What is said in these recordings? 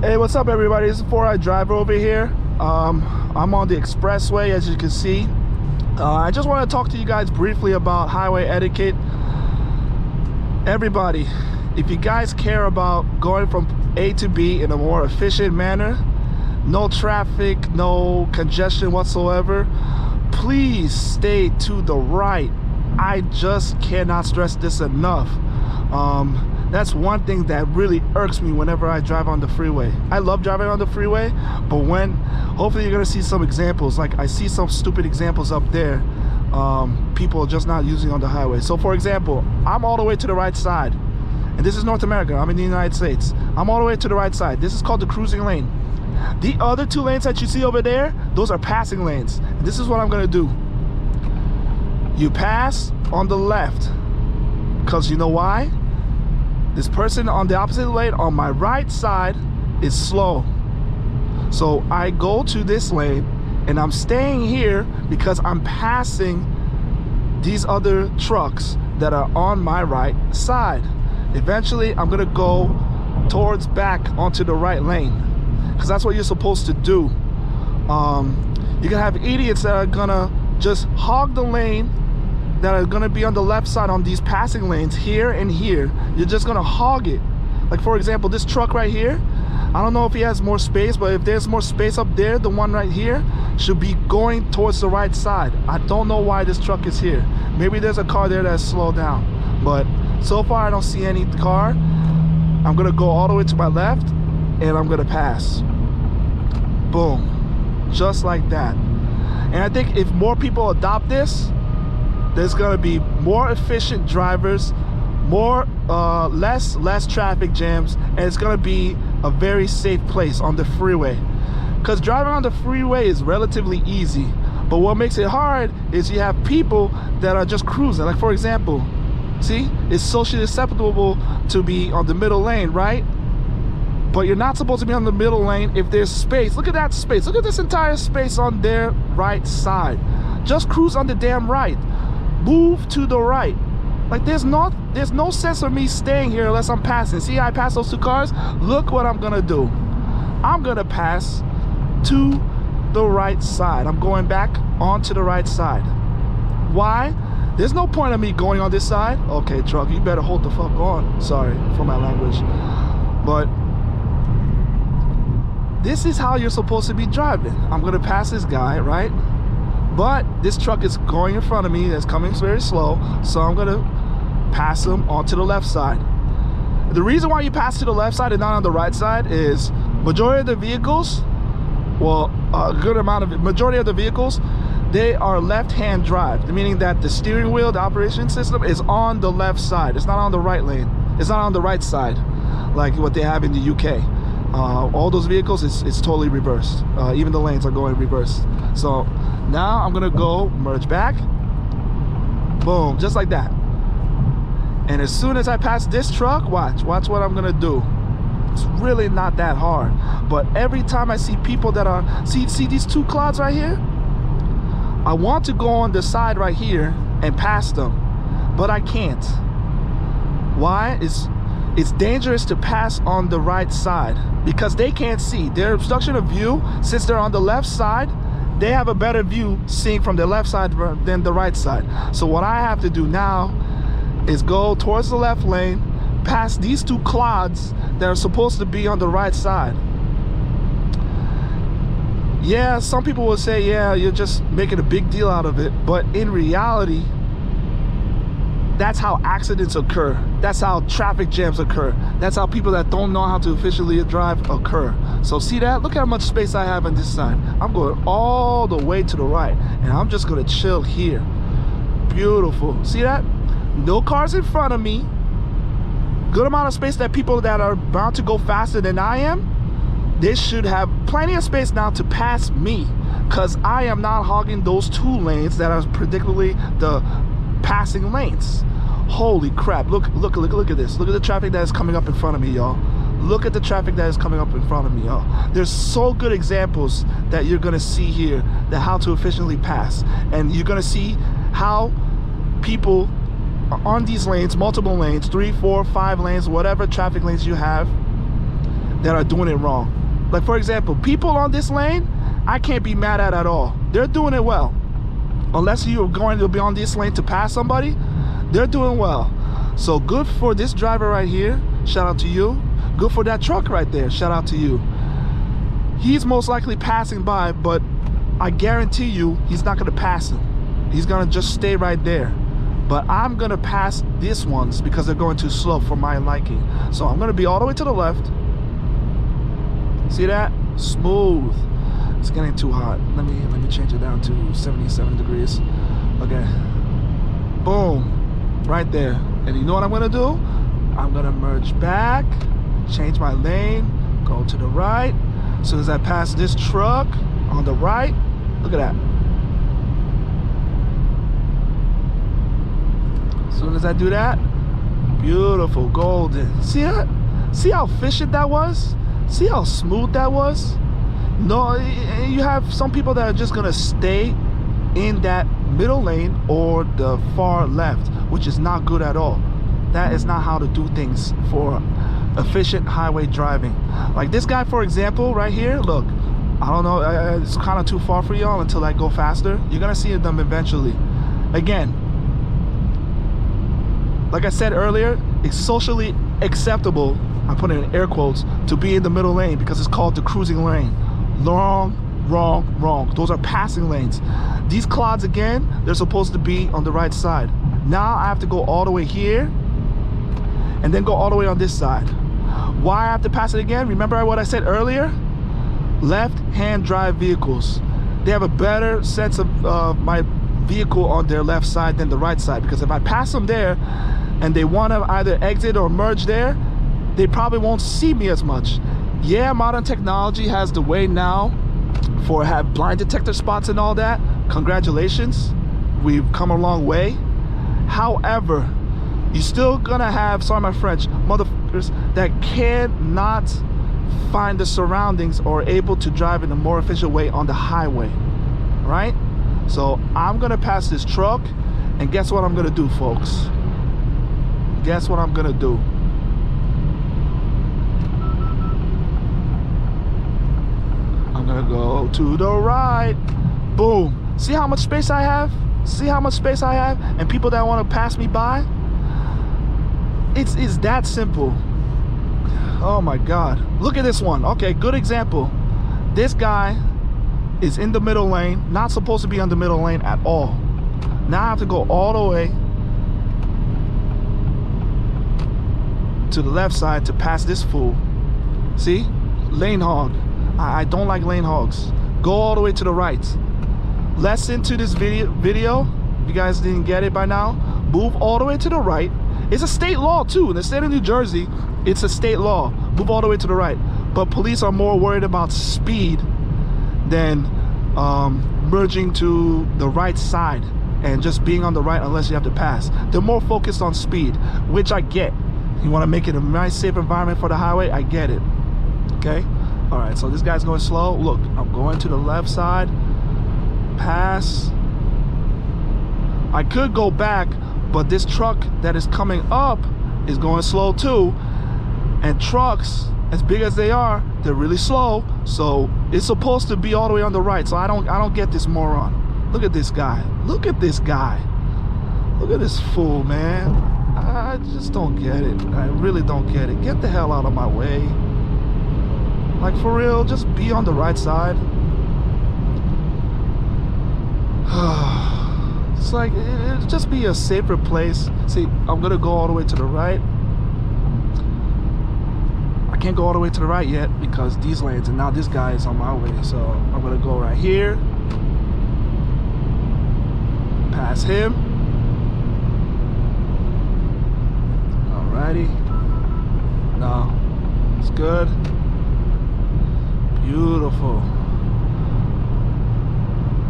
Hey, what's up everybody? This is 4i Driver over here. I'm on the expressway, as you can see. I just want to talk to you guys briefly about highway etiquette. Everybody, if you guys care about going from A to B in a more efficient manner, no traffic, no congestion whatsoever, please stay to the right. I just cannot stress this enough. That's one thing that really irks me whenever I drive on the freeway. I love driving on the freeway, but hopefully you're gonna see some examples. Like I see some stupid examples up there. People are just not using on the highway. So for example, I'm all the way to the right side, and this is North America. I'm in the United States. I'm all the way to the right side. This is called the cruising lane. The other two lanes that you see over there, those are passing lanes. And this is what I'm gonna do. You pass on the left, because you know why? This person on the opposite lane on my right side is slow. So I go to this lane and I'm staying here because I'm passing these other trucks that are on my right side. Eventually I'm gonna go towards back onto the right lane, because that's what you're supposed to do. You're gonna have idiots that are gonna just hog the lane, that are gonna be on the left side on these passing lanes here and here. You're just gonna hog it. Like for example, this truck right here, I don't know if he has more space, but if there's more space up there, the one right here should be going towards the right side. I don't know why this truck is here. Maybe there's a car there that's slowed down, but so far I don't see any car. I'm gonna go all the way to my left and I'm gonna pass. Boom, just like that. And I think if more people adopt this, there's gonna be more efficient drivers, less traffic jams, and it's gonna be a very safe place on the freeway. Because driving on the freeway is relatively easy, but what makes it hard is you have people that are just cruising. Like for example, see, it's socially acceptable to be on the middle lane, right? But you're not supposed to be on the middle lane if there's space. Look at that space. Look at this entire space on their right side. Just cruise on the damn right. Move to the right. Like there's no sense of me staying here unless I'm passing. See, I passed those two cars. Look what I'm gonna do. I'm gonna pass to the right side. I'm going back onto the right side. Why? There's no point of me going on this side. Okay, truck, you better hold the fuck on. Sorry for my language, but this is how you're supposed to be driving. I'm gonna pass this guy, right? But this truck is going in front of me, that's coming very slow, so I'm gonna pass him onto the left side. The reason why you pass to the left side and not on the right side is majority of the vehicles, well, majority of the vehicles, they are left-hand drive, meaning that the steering wheel, the operation system is on the left side. It's not on the right lane. It's not on the right side, like what they have in the UK. All those vehicles, it's totally reversed. Even the lanes are going reversed. So now I'm gonna go merge back. Boom, just like that. And as soon as I pass this truck, watch what I'm gonna do. It's really not that hard. But every time I see people that are, see these two clouds right here? I want to go on the side right here and pass them, but I can't. Why? It's dangerous to pass on the right side because they can't see. Their obstruction of view, since they're on the left side, they have a better view seeing from the left side than the right side. So what I have to do now is go towards the left lane, past these two clods that are supposed to be on the right side. Yeah, some people will say, yeah, you're just making a big deal out of it, but in reality, that's how accidents occur. That's how traffic jams occur. That's how people that don't know how to efficiently drive occur. So see that? Look how much space I have on this side. I'm going all the way to the right, and I'm just gonna chill here. Beautiful. See that? No cars in front of me. Good amount of space that people that are bound to go faster than I am, they should have plenty of space now to pass me, because I am not hogging those two lanes that are predictably the passing lanes. Holy crap, look at this. Look at the traffic that is coming up in front of me, y'all. Look at the traffic that is coming up in front of me, y'all. There's so good examples that you're gonna see here, that how to efficiently pass. And you're gonna see how people on these lanes, multiple lanes, 3, 4, 5 lanes, whatever traffic lanes you have, that are doing it wrong. Like for example, people on this lane, I can't be mad at all. They're doing it well. Unless you're going to be on this lane to pass somebody, they're doing well. So good for this driver right here, shout out to you. Good for that truck right there, shout out to you. He's most likely passing by, but I guarantee you he's not gonna pass him. He's gonna just stay right there. But I'm gonna pass these ones because they're going too slow for my liking. So I'm gonna be all the way to the left. See that? Smooth. It's getting too hot. Let me change it down to 77 degrees. Okay. Boom. Right there. And you know what I'm gonna do? I'm gonna merge back, change my lane, go to the right. As soon as I pass this truck on the right, look at that. As soon as I do that, beautiful, golden. See that? See how efficient that was? See how smooth that was? No, you have some people that are just gonna stay in that middle lane or the far left, which is not good at all. That is not how to do things for efficient highway driving. Like this guy, for example, right here, look, I don't know, it's kind of too far for y'all until I go faster. You're gonna see them eventually. Again, like I said earlier, it's socially acceptable, I'm putting in air quotes, to be in the middle lane because it's called the cruising lane. Wrong. Those are passing lanes. These clods, again, they're supposed to be on the right side. Now I have to go all the way here and then go all the way on this side. Why I have to pass it again? Remember what I said earlier? Left-hand drive vehicles, they have a better sense of my vehicle on their left side than the right side, because if I pass them there and they want to either exit or merge there, they probably won't see me as much. Yeah, modern technology has the way now for have blind detector spots and all that. Congratulations, we've come a long way. However, you're still gonna have, sorry my French, motherfuckers that cannot find the surroundings or able to drive in a more efficient way on the highway, right? So I'm gonna pass this truck, and guess what I'm gonna do, folks? Guess what I'm gonna do? I'm gonna go to the right. Boom. See how much space I have? See how much space I have? And people that want to pass me by? It's that simple. Oh my God. Look at this one. Okay, good example. This guy is in the middle lane, not supposed to be on the middle lane at all. Now I have to go all the way to the left side to pass this fool. See? Lane hog. I don't like lane hogs. Go all the way to the right. Lesson to this video, if you guys didn't get it by now, move all the way to the right. It's a state law too. In the state of New Jersey, it's a state law. Move all the way to the right. But police are more worried about speed than merging to the right side and just being on the right unless you have to pass. They're more focused on speed, which I get. You want to make it a nice, safe environment for the highway, I get it. Okay? All right, so this guy's going slow. Look, I'm going to the left side. Pass. I could go back, but this truck that is coming up is going slow too. And trucks, as big as they are, they're really slow. So it's supposed to be all the way on the right. So I don't get this moron. Look at this guy. Look at this guy. Look at this fool, man. I just don't get it. I really don't get it. Get the hell out of my way. Like, for real, just be on the right side. It's like, it'd just be a safer place. See, I'm gonna go all the way to the right. I can't go all the way to the right yet because these lanes, and now this guy is on my way. So I'm gonna go right here. Pass him. Alrighty. No, it's good. Beautiful.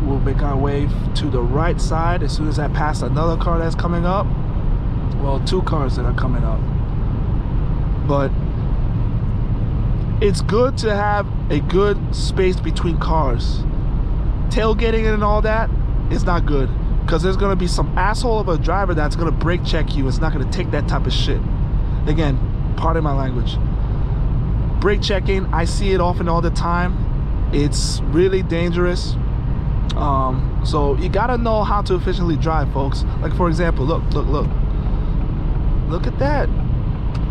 We'll make our way to the right side as soon as I pass another car that's coming up. Well, two cars that are coming up. But it's good to have a good space between cars. Tailgating and all that is not good, because there's gonna be some asshole of a driver that's gonna brake check you. It's not gonna take that type of shit. Again, pardon my language. brake checking, I see it often all the time. It's really dangerous. So you gotta know how to efficiently drive, folks. Like, for example, look at that.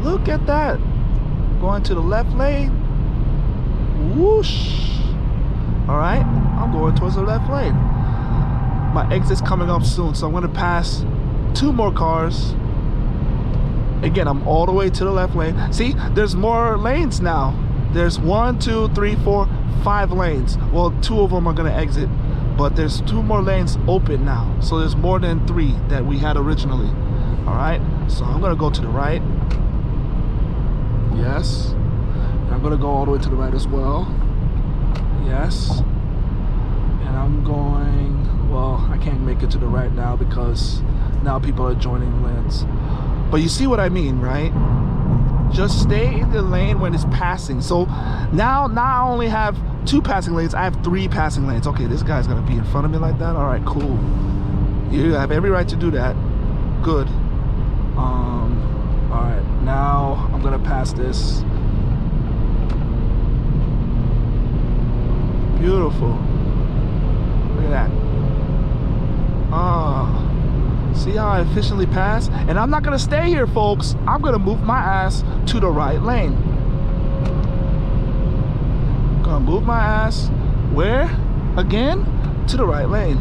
Look at that. Going to the left lane. Whoosh. All right, I'm going towards the left lane. My exit's coming up soon, so I'm gonna pass 2 more cars. Again, I'm all the way to the left lane. See, there's more lanes now. There's 1, 2, 3, 4, 5 lanes. Well, 2 of them are gonna exit, but there's 2 more lanes open now. So there's more than 3 that we had originally. All right, so I'm gonna go to the right. Yes. And I'm gonna go all the way to the right as well. Yes. And I'm going, well, I can't make it to the right now because now people are joining lanes. But you see what I mean, right? Just stay in the lane when it's passing. So now I only have 2 passing lanes. I have 3 passing lanes. Okay, this guy's gonna be in front of me like that. All right, cool. You have every right to do that. Good. All right, now I'm gonna pass this. Beautiful. Look at that. See how I efficiently pass? And I'm not gonna stay here, folks. I'm gonna move my ass to the right lane. Gonna move my ass where? Again? To the right lane.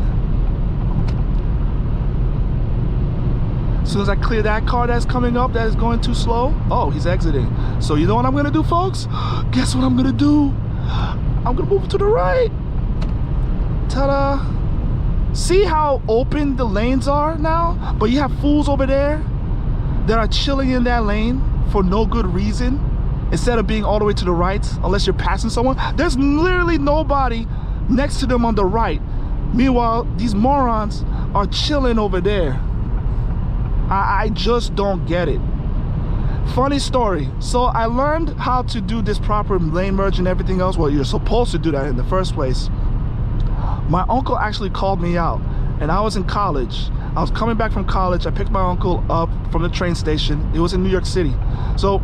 As soon as I clear that car that's coming up that is going too slow, oh, he's exiting. So you know what I'm gonna do, folks? Guess what I'm gonna do? I'm gonna move to the right. Ta-da. See how open the lanes are now? But you have fools over there that are chilling in that lane for no good reason, instead of being all the way to the right, unless you're passing someone. There's literally nobody next to them on the right. Meanwhile, these morons are chilling over there. I just don't get it. Funny story. So I learned how to do this proper lane merge and everything else. Well, you're supposed to do that in the first place. My uncle actually called me out, and I was in college. I was coming back from college. I picked my uncle up from the train station. It was in New York City. So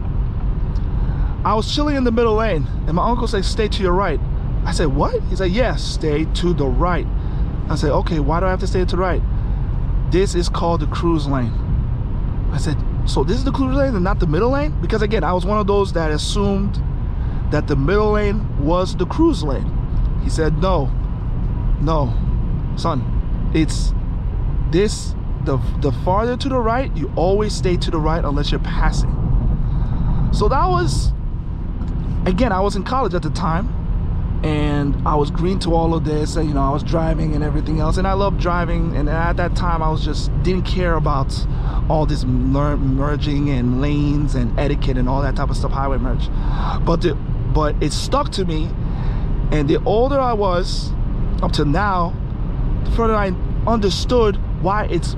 I was chilling in the middle lane, and my uncle said, stay to your right. I said, what? He said, yes, stay to the right. I said, okay, why do I have to stay to the right? This is called the cruise lane. I said, so this is the cruise lane and not the middle lane? Because again, I was one of those that assumed that the middle lane was the cruise lane. He said, no, son, it's this, the farther to the right, you always stay to the right unless you're passing. So that was, again, I was in college at the time, and I was green to all of this, and you know, I was driving and everything else, and I love driving, and at that time I was just didn't care about all this merging and lanes and etiquette and all that type of stuff, highway merge. But it stuck to me, and the older I was up to now, the further I understood why it's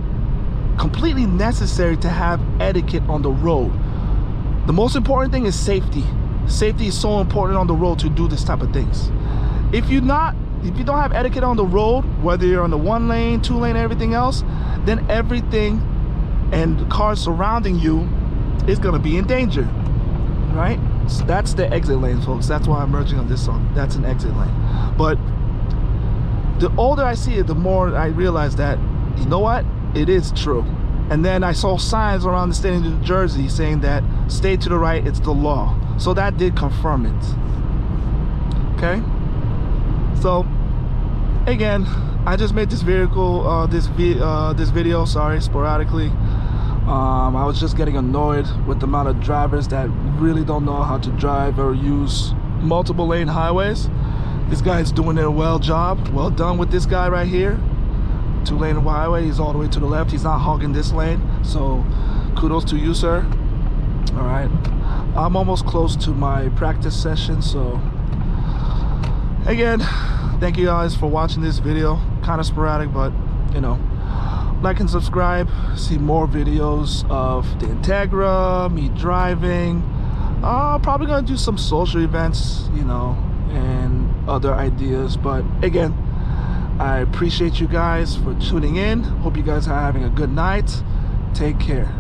completely necessary to have etiquette on the road. The most important thing is safety. Safety is so important on the road to do this type of things. If you don't have etiquette on the road, whether you're on the 1 lane, 2 lane, everything else, then everything and the cars surrounding you is gonna be in danger, right? So that's the exit lane, folks. That's why I'm merging on this one. That's an exit lane. But the older I see it, the more I realize that, you know what? It is true. And then I saw signs around the state of New Jersey saying that stay to the right, it's the law. So that did confirm it. Okay? So again, I just made this video, sorry, sporadically. I was just getting annoyed with the amount of drivers that really don't know how to drive or use multiple lane highways. This guy's doing a well job. Well done with this guy right here. 2 lane highway, he's all the way to the left. He's not hogging this lane. So kudos to you, sir. All right. I'm almost close to my practice session. So again, thank you guys for watching this video. Kind of sporadic, but you know, like and subscribe. See more videos of the Integra, me driving. Probably gonna do some social events, you know, and other ideas. But again, I appreciate you guys for tuning in. Hope you guys are having a good night. Take care.